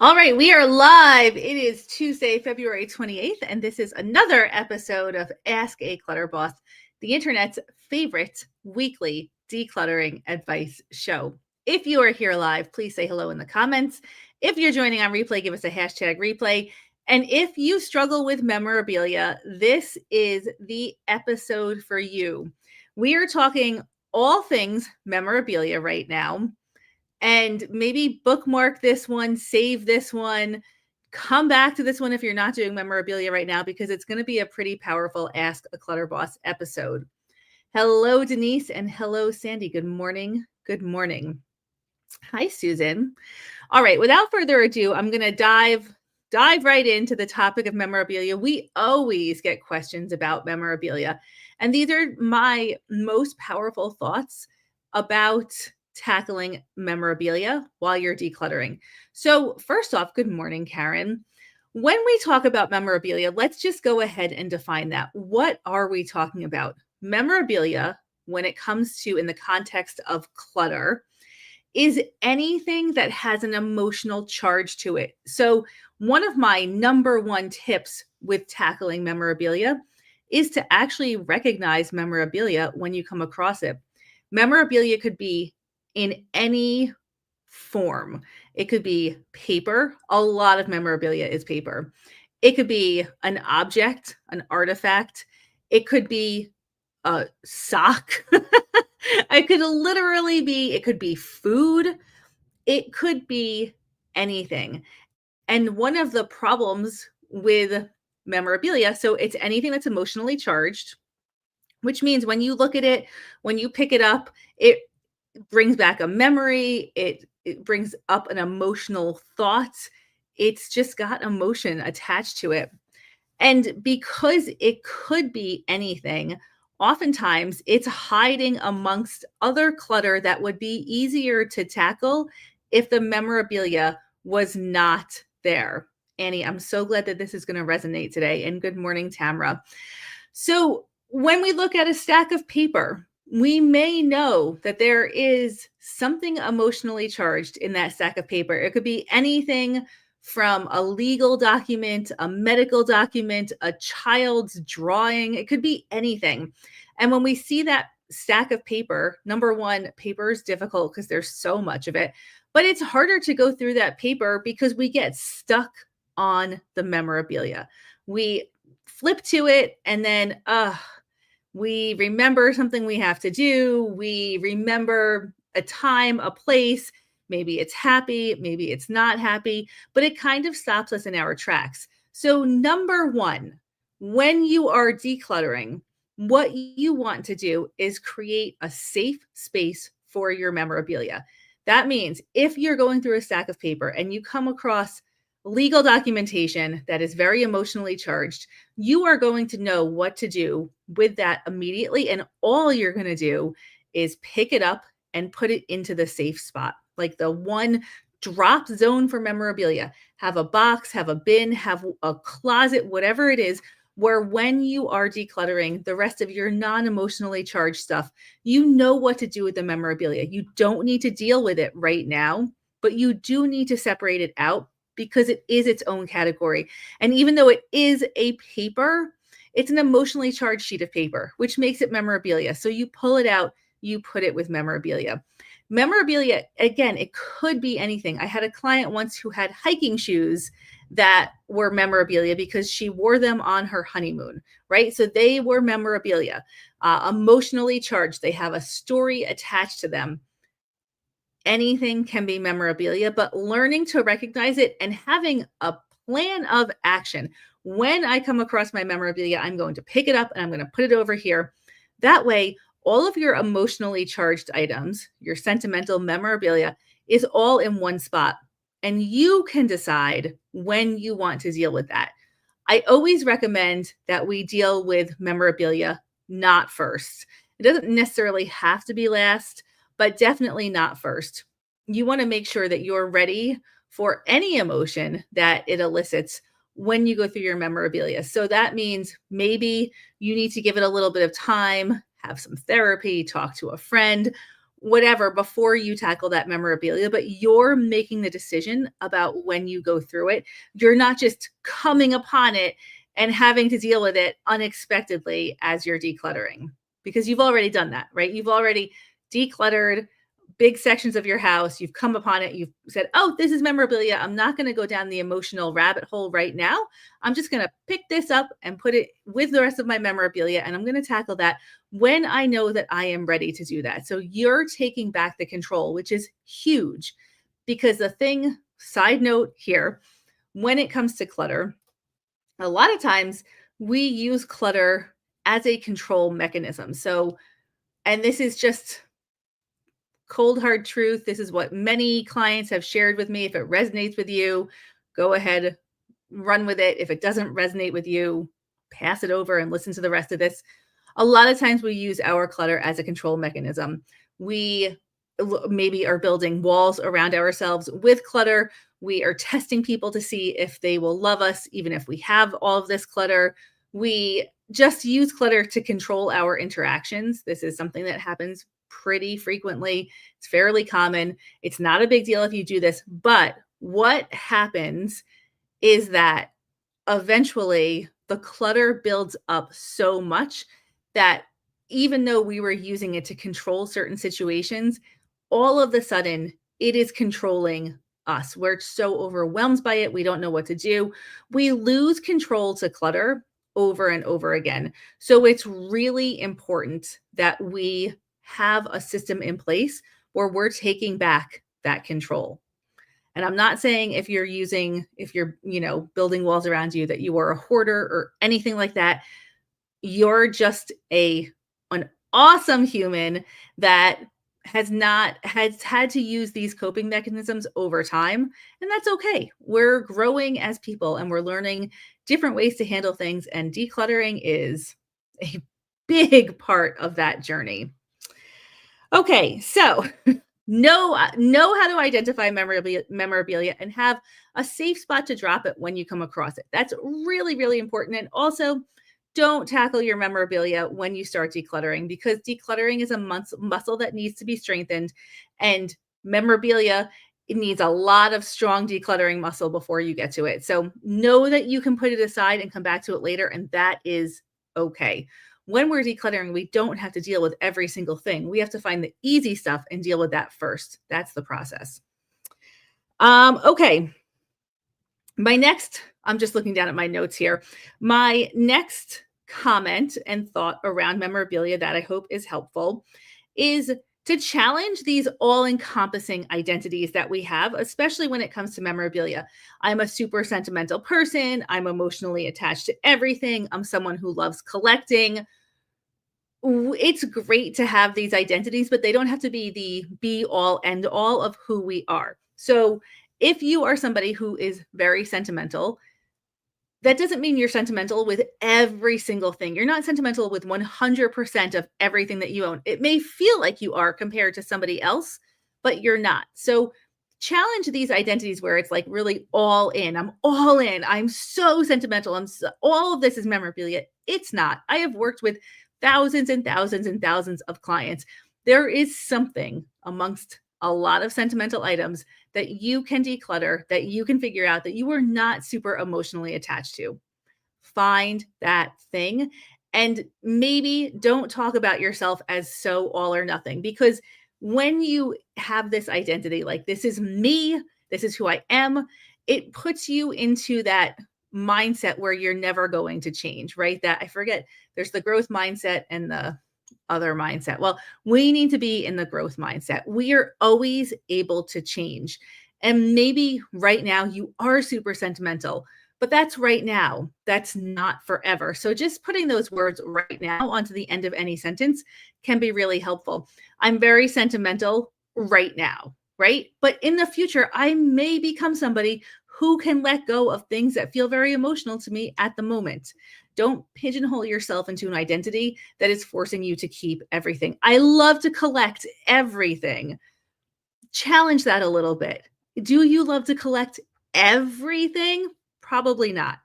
All right, we are live. It is Tuesday, February 28th, and this is another episode of Ask a Clutter Boss, the internet's favorite weekly decluttering advice show. If you are here live, please say hello in the comments. If you're joining on replay, give us a hashtag replay. And if you struggle with memorabilia, this is the episode for you. We are talking all things memorabilia right now. And maybe bookmark this one, save this one, come back to this one if you're not doing memorabilia right now, because it's going to be a pretty powerful Ask a Clutter Boss episode. Hello, Denise, and hello, Sandy. Good morning. Good morning. Hi, Susan. All right, without further ado, I'm going to dive right into the topic of memorabilia. We always get questions about memorabilia, and these are my most powerful thoughts about tackling memorabilia while you're decluttering. So first off, good morning, Karen. When we talk about memorabilia, let's just go ahead and define that. What are we talking about? Memorabilia, when it comes to in the context of clutter, is anything that has an emotional charge to it. So one of my number one tips with tackling memorabilia is to actually recognize memorabilia when you come across it. Memorabilia could be in any form. It could be paper. A lot of memorabilia is paper. It could be an object, an artifact. It could be a sock. It could be food. It could be anything. And one of the problems with memorabilia, so it's anything that's emotionally charged, which means when you look at it, when you pick it up, it brings back a memory, it brings up an emotional thought. It's just got emotion attached to it. And because it could be anything, oftentimes it's hiding amongst other clutter that would be easier to tackle if the memorabilia was not there. Annie, I'm so glad that this is going to resonate today. And good morning, Tamra. So when we look at a stack of paper, we may know that there is something emotionally charged in that stack of paper. It could be anything from a legal document, a medical document, a child's drawing. It could be anything. And when we see that stack of paper, number one, paper is difficult because there's so much of it, but it's harder to go through that paper because we get stuck on the memorabilia. We flip to it and then, we remember something we have to do. We remember a time, a place. Maybe it's happy, maybe it's not happy, but it kind of stops us in our tracks. So, number one, when you are decluttering, what you want to do is create a safe space for your memorabilia. That means if you're going through a stack of paper and you come across legal documentation that is very emotionally charged, you are going to know what to do with that immediately. And all you're going to do is pick it up and put it into the safe spot, like the one drop zone for memorabilia. Have a box, have a bin, have a closet, whatever it is, where when you are decluttering the rest of your non-emotionally charged stuff, you know what to do with the memorabilia. You don't need to deal with it right now, but you do need to separate it out because it is its own category. And even though it is a paper, it's an emotionally charged sheet of paper, which makes it memorabilia. So you pull it out, you put it with memorabilia. Memorabilia, again, it could be anything. I had a client once who had hiking shoes that were memorabilia because she wore them on her honeymoon, right? So they were memorabilia, emotionally charged. They have a story attached to them. Anything can be memorabilia, but learning to recognize it and having a plan of action. When I come across my memorabilia, I'm going to pick it up and I'm going to put it over here. That way, all of your emotionally charged items, your sentimental memorabilia, is all in one spot. And you can decide when you want to deal with that. I always recommend that we deal with memorabilia not first. It doesn't necessarily have to be last, but definitely not first. You want to make sure that you're ready for any emotion that it elicits when you go through your memorabilia. So that means maybe you need to give it a little bit of time, have some therapy, talk to a friend, whatever before you tackle that memorabilia, but you're making the decision about when you go through it. You're not just coming upon it and having to deal with it unexpectedly as you're decluttering, because you've already done that, right? You've already decluttered big sections of your house. You've come upon it. You've said, oh, this is memorabilia. I'm not going to go down the emotional rabbit hole right now. I'm just going to pick this up and put it with the rest of my memorabilia. And I'm going to tackle that when I know that I am ready to do that. So you're taking back the control, which is huge, because the thing, side note here, when it comes to clutter, a lot of times we use clutter as a control mechanism. So, and this is just cold hard truth. This is what many clients have shared with me. If it resonates with you, go ahead, run with it. If it doesn't resonate with you, pass it over and listen to the rest of this. A lot of times we use our clutter as a control mechanism. We maybe are building walls around ourselves with clutter. We are testing people to see if they will love us, even if we have all of this clutter. We just use clutter to control our interactions. This is something that happens pretty frequently. It's fairly common. It's not a big deal if you do this, but what happens is that eventually the clutter builds up so much that even though we were using it to control certain situations, all of a sudden it is controlling us. We're so overwhelmed by it. We don't know what to do. We lose control to clutter over and over again. So it's really important that we have a system in place where we're taking back that control. And I'm not saying if you're, building walls around you that you are a hoarder or anything like that. You're just an awesome human that has had to use these coping mechanisms over time, and that's okay. We're growing as people and we're learning different ways to handle things, and decluttering is a big part of that journey. Okay, so know how to identify memorabilia and have a safe spot to drop it when you come across it. That's really, really important. And also, don't tackle your memorabilia when you start decluttering, because decluttering is a muscle that needs to be strengthened, and memorabilia, it needs a lot of strong decluttering muscle before you get to it. So know that you can put it aside and come back to it later, and that is okay. When we're decluttering, we don't have to deal with every single thing. We have to find the easy stuff and deal with that first. That's the process. Okay. I'm just looking down at my notes here. My next comment and thought around memorabilia that I hope is helpful is to challenge these all-encompassing identities that we have, especially when it comes to memorabilia. I'm a super sentimental person. I'm emotionally attached to everything. I'm someone who loves collecting. It's great to have these identities, but they don't have to be the be all end all of who we are. So if you are somebody who is very sentimental, that doesn't mean you're sentimental with every single thing. You're not sentimental with 100% of everything that you own. It may feel like you are compared to somebody else, but you're not. So challenge these identities where it's like really all in. I'm all in. I'm so sentimental. All of this is memorabilia. It's not. I have worked with thousands and thousands and thousands of clients. There is something amongst a lot of sentimental items that you can declutter, that you can figure out that you are not super emotionally attached to. Find that thing, and maybe don't talk about yourself as so all or nothing, because when you have this identity, like this is me, this is who I am, it puts you into that mindset where you're never going to change, right? That I forget, there's the growth mindset and the other mindset. Well, we need to be in the growth mindset. We are always able to change. And maybe right now you are super sentimental, but that's right now. That's not forever. So just putting those words right now onto the end of any sentence can be really helpful. I'm very sentimental right now, right? But in the future, I may become somebody who can let go of things that feel very emotional to me at the moment. Don't pigeonhole yourself into an identity that is forcing you to keep everything. I love to collect everything. Challenge that a little bit. Do you love to collect everything? Probably not.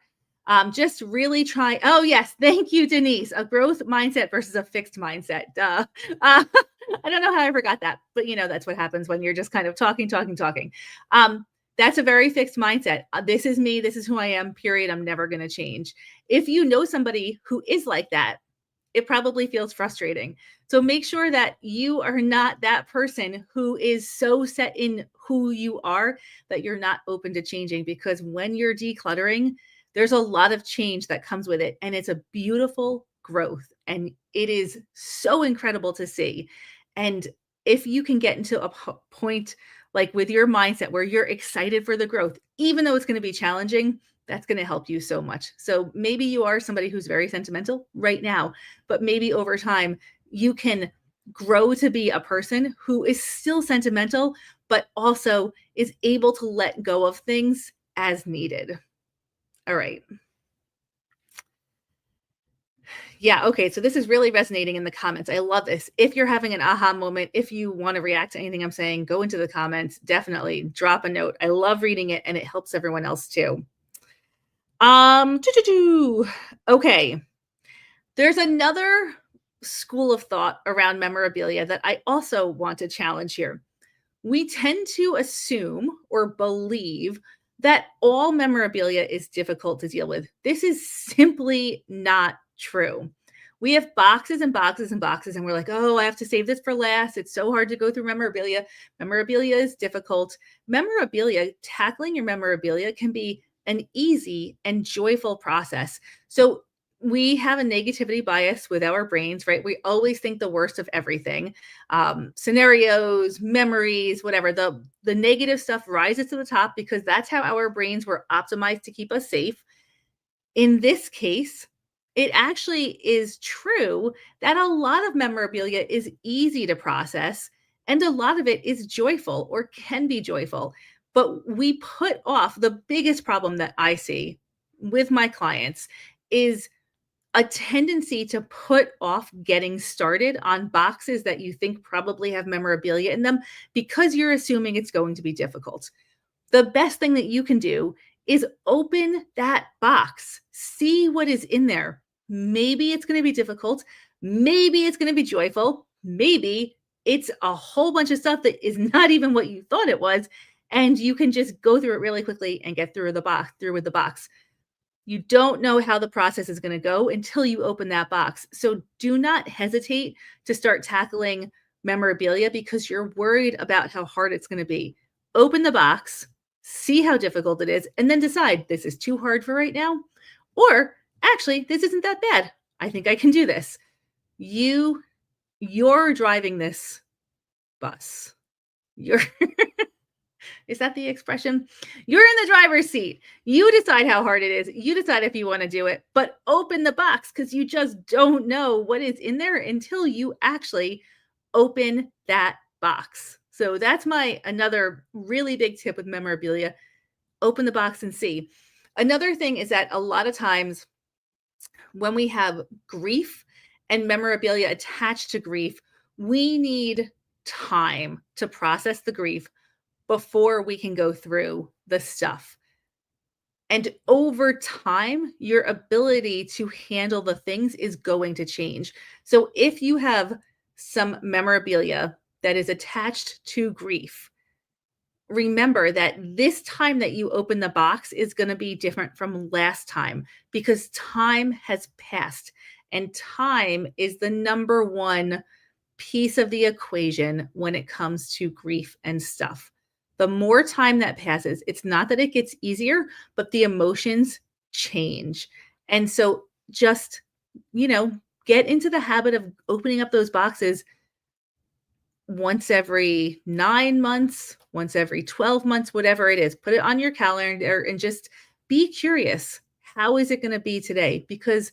Just really try. Oh, yes. Thank you, Denise. A growth mindset versus a fixed mindset. Duh. I don't know how I forgot that, but that's what happens when you're just kind of talking, talking, talking. Um, that's a very fixed mindset. This is me. This is who I am, period. I'm never going to change. If you know somebody who is like that, it probably feels frustrating. So make sure that you are not that person who is so set in who you are that you're not open to changing, because when you're decluttering, there's a lot of change that comes with it, and it's a beautiful growth, and it is so incredible to see. And if you can get into a point like with your mindset where you're excited for the growth, even though it's going to be challenging, that's going to help you so much. So maybe you are somebody who's very sentimental right now, but maybe over time you can grow to be a person who is still sentimental, but also is able to let go of things as needed. All right. Yeah. Okay. So this is really resonating in the comments. I love this. If you're having an aha moment, if you want to react to anything I'm saying, go into the comments. Definitely drop a note. I love reading it, and it helps everyone else too. Okay. There's another school of thought around memorabilia that I also want to challenge here. We tend to assume or believe that all memorabilia is difficult to deal with. This is simply not true. We have boxes and boxes and boxes, and we're like, oh, I have to save this for last. It's so hard to go through memorabilia. Memorabilia is difficult. Tackling your memorabilia can be an easy and joyful process. So we have a negativity bias with our brains, right? We always think the worst of everything. Scenarios, memories, whatever. The negative stuff rises to the top because that's how our brains were optimized to keep us safe. In this case, it actually is true that a lot of memorabilia is easy to process, and a lot of it is joyful or can be joyful. But we put off the biggest problem that I see with my clients is a tendency to put off getting started on boxes that you think probably have memorabilia in them because you're assuming it's going to be difficult. The best thing that you can do is open that box, see what is in there. Maybe it's going to be difficult. Maybe it's going to be joyful. Maybe it's a whole bunch of stuff that is not even what you thought it was. And you can just go through it really quickly and get through with the box. You don't know how the process is going to go until you open that box. So do not hesitate to start tackling memorabilia because you're worried about how hard it's going to be. Open the box, see how difficult it is, and then decide this is too hard for right now, or actually this isn't that bad. I think I can do this. You're driving this bus. You're Is that the expression? You're in the driver's seat. You decide how hard it is. You decide if you want to do it, but open the box because you just don't know what is in there until you actually open that box. So that's my another really big tip with memorabilia. Open the box and see. Another thing is that a lot of times when we have grief and memorabilia attached to grief, we need time to process the grief before we can go through the stuff. And over time, your ability to handle the things is going to change. So if you have some memorabilia that is attached to grief, remember that this time that you open the box is going to be different from last time because time has passed, and time is the number one piece of the equation when it comes to grief and stuff. The more time that passes, it's not that it gets easier, but the emotions change. And so just, you know, get into the habit of opening up those boxes once every 9 months, once every 12 months, whatever it is. Put it on your calendar and just be curious. How is it going to be today? Because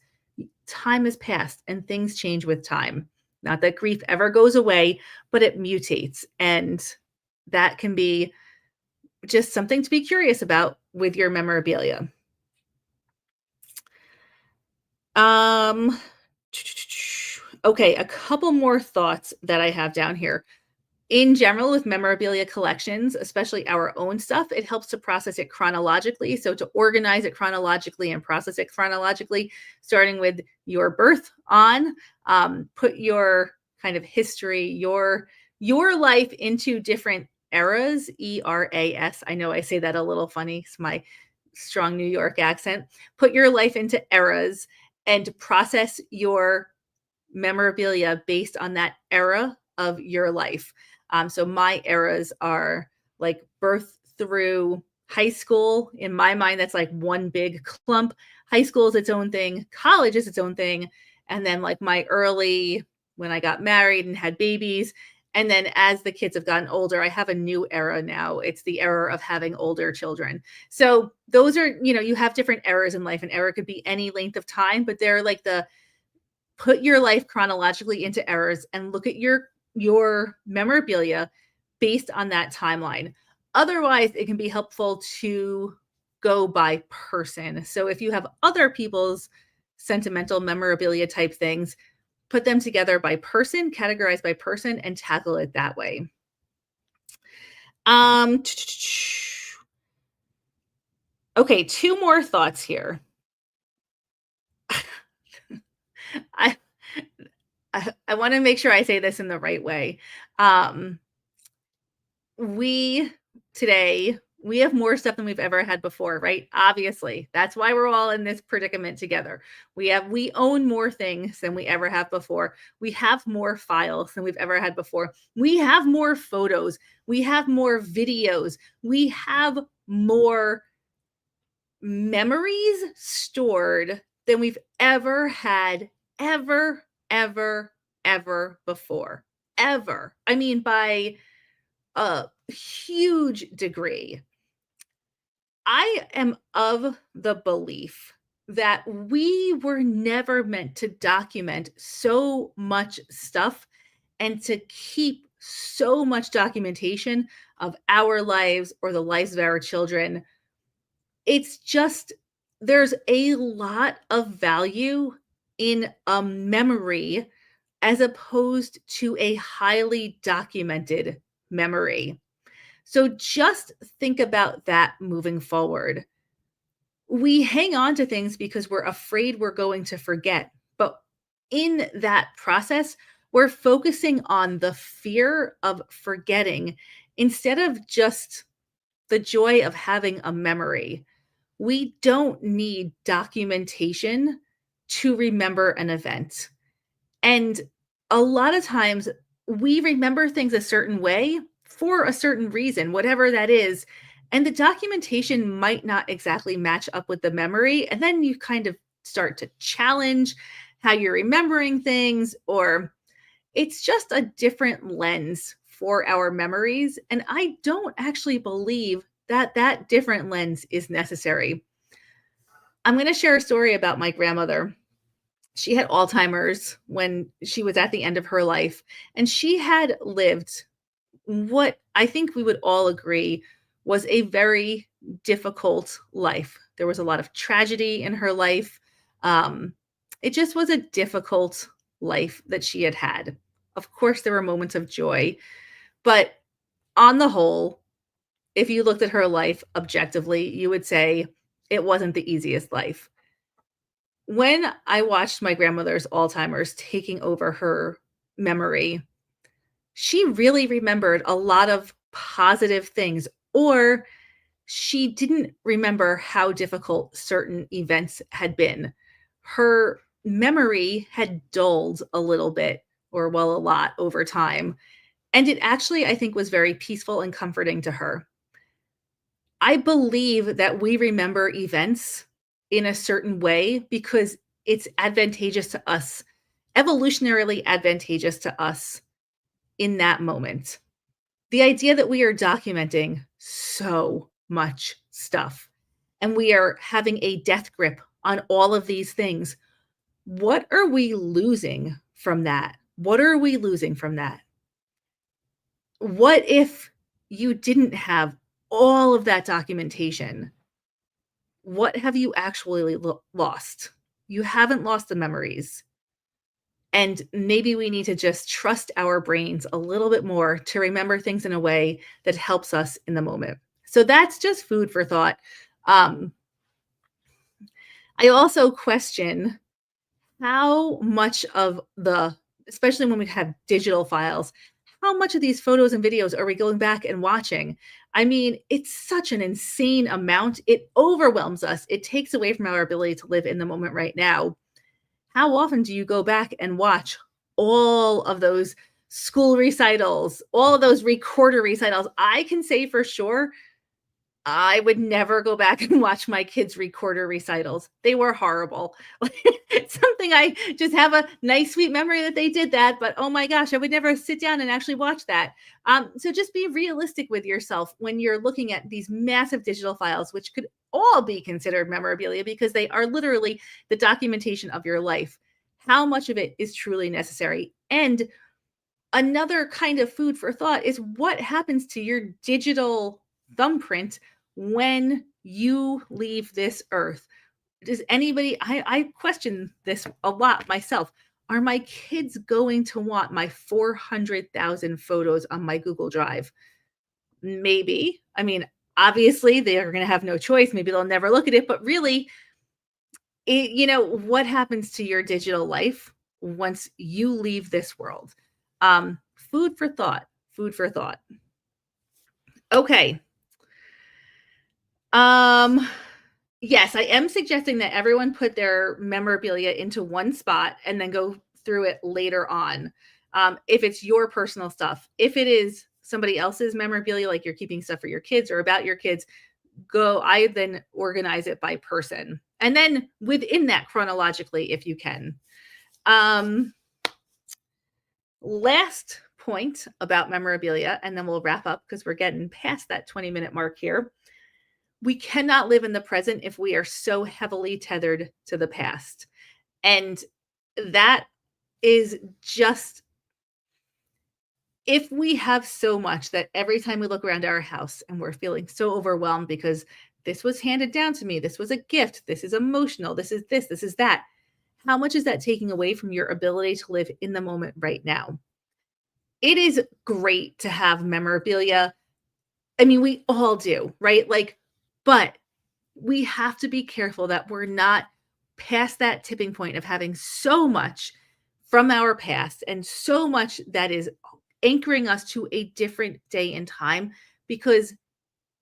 time has passed and things change with time. Not that grief ever goes away, but it mutates. And that can be just something to be curious about with your memorabilia. Okay, a couple more thoughts that I have down here. In general, with memorabilia collections, especially our own stuff, it helps to process it chronologically. So to organize it chronologically and process it chronologically, starting with your birth on, put your kind of history, your life into different eras, ERAS. I know I say that a little funny. It's my strong New York accent. Put your life into eras and process your memorabilia based on that era of your life. So my eras are like birth through high school. In my mind, that's like one big clump. High school is its own thing, college is its own thing. And then like my early, when I got married and had babies. And then as the kids have gotten older, I have a new era now. It's the era of having older children. So those are, you have different eras in life. An era could be any length of time, but they're like the put your life chronologically into eras and look at your memorabilia based on that timeline. Otherwise, it can be helpful to go by person. So if you have other people's sentimental memorabilia type things, put them together by person, categorize by person, and tackle it that way. Okay, two more thoughts here. I I want to make sure I say this in the right way. Um, we today we have more stuff than we've ever had before, right? Obviously, that's why we're all in this predicament together. We own more things than we ever have before. We have more files than we've ever had before. We have more photos. We have more videos. We have more memories stored than we've ever had, ever, ever before. Ever. I mean, by a huge degree. I am of the belief that we were never meant to document so much stuff and to keep so much documentation of our lives or the lives of our children. It's just, there's a lot of value in a memory as opposed to a highly documented memory. So just think about that moving forward. We hang on to things because we're afraid we're going to forget. But in that process, we're focusing on the fear of forgetting instead of just the joy of having a memory. We don't need documentation to remember an event. And a lot of times we remember things a certain way for a certain reason, whatever that is. And the documentation might not exactly match up with the memory. And then you kind of start to challenge how you're remembering things, or it's just a different lens for our memories. And I don't actually believe that that different lens is necessary. I'm going to share a story about my grandmother. She had Alzheimer's when she was at the end of her life, and she had lived what I think we would all agree was a very difficult life. There was a lot of tragedy in her life. Um, it just was a difficult life that she had had. Of course, there were moments of joy, but on the whole, if you looked at her life objectively, you would say it wasn't the easiest life. When I watched my grandmother's Alzheimer's taking over her memory, she really remembered a lot of positive things, or she didn't remember how difficult certain events had been. Her memory had dulled a little bit, or well, a lot over time. And it actually, I think, was very peaceful and comforting to her. I believe that we remember events in a certain way because it's advantageous to us, evolutionarily advantageous to us in that moment. The idea that we are documenting so much stuff and we are having a death grip on all of these things. What are we losing from that? What are we losing from that? What if you didn't have all of that documentation? What have you actually lost? You haven't lost the memories. And maybe we need to just trust our brains a little bit more to remember things in a way that helps us in the moment. So that's just food for thought. Um, I also question how much of the especially when we have digital files. How much of these photos and videos are we going back and watching? I mean, it's such an insane amount. It overwhelms us. It takes away from our ability to live in the moment right now. How often do you go back and watch all of those school recitals, all of those recorder recitals? I can say for sure I would never go back and watch my kids' recorder recitals. They were horrible. It's something I just have a nice, sweet memory that they did that, but oh my gosh, I would never sit down and actually watch that. So just be realistic with yourself when you're looking at these massive digital files, which could all be considered memorabilia because they are literally the documentation of your life. How much of it is truly necessary? And another kind of food for thought is what happens to your digital thumbprint when you leave this earth. Does anybody, I question this a lot myself. Are my kids going to want my 400,000 photos on my Google Drive? Maybe. I mean, obviously they are going to have no choice. Maybe they'll never look at it, but really, what happens to your digital life once you leave this world? Food for thought. Food for thought. Okay. Um, yes, I am suggesting that everyone put their memorabilia into one spot and then go through it later on. If it's your personal stuff, if it is somebody else's memorabilia, like you're keeping stuff for your kids or about your kids, I then organize it by person. And then within that chronologically, if you can. Last point about memorabilia, and then we'll wrap up because we're getting past that 20-minute mark here. We cannot live in the present if we are so heavily tethered to the past. And that is just, if we have so much that every time we look around our house and we're feeling so overwhelmed because this was handed down to me, this was a gift, this is emotional, this is that. How much is that taking away from your ability to live in the moment right now? It is great to have memorabilia. I mean, we all do, right? But we have to be careful that we're not past that tipping point of having so much from our past and so much that is anchoring us to a different day and time, because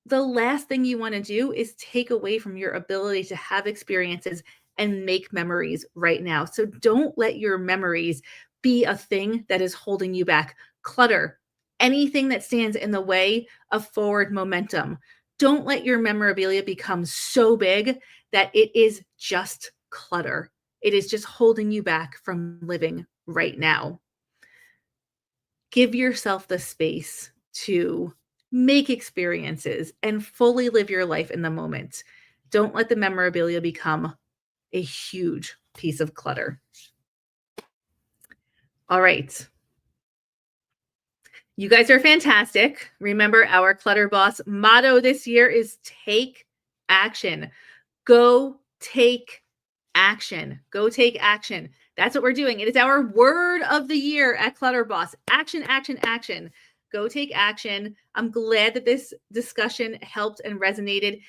the last thing you want to do is take away from your ability to have experiences and make memories right now. So don't let your memories be a thing that is holding you back. Clutter, anything that stands in the way of forward momentum. Don't let your memorabilia become so big that it is just clutter. It is just holding you back from living right now. Give yourself the space to make experiences and fully live your life in the moment. Don't let the memorabilia become a huge piece of clutter. All right. You guys are fantastic. Remember, our Clutter Boss motto this year is take action. Go take action. Go take action. That's what we're doing. It is our word of the year at Clutter Boss. Action, action, action. Go take action. I'm glad that this discussion helped and resonated.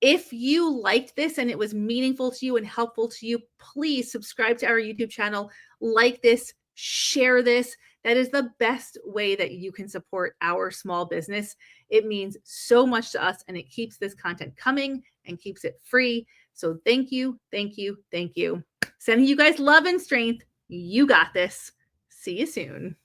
If you liked this and it was meaningful to you and helpful to you, please subscribe to our YouTube channel, like this, share this. That is the best way that you can support our small business. It means so much to us and it keeps this content coming and keeps it free. So thank you, thank you, thank you. Sending you guys love and strength. You got this. See you soon.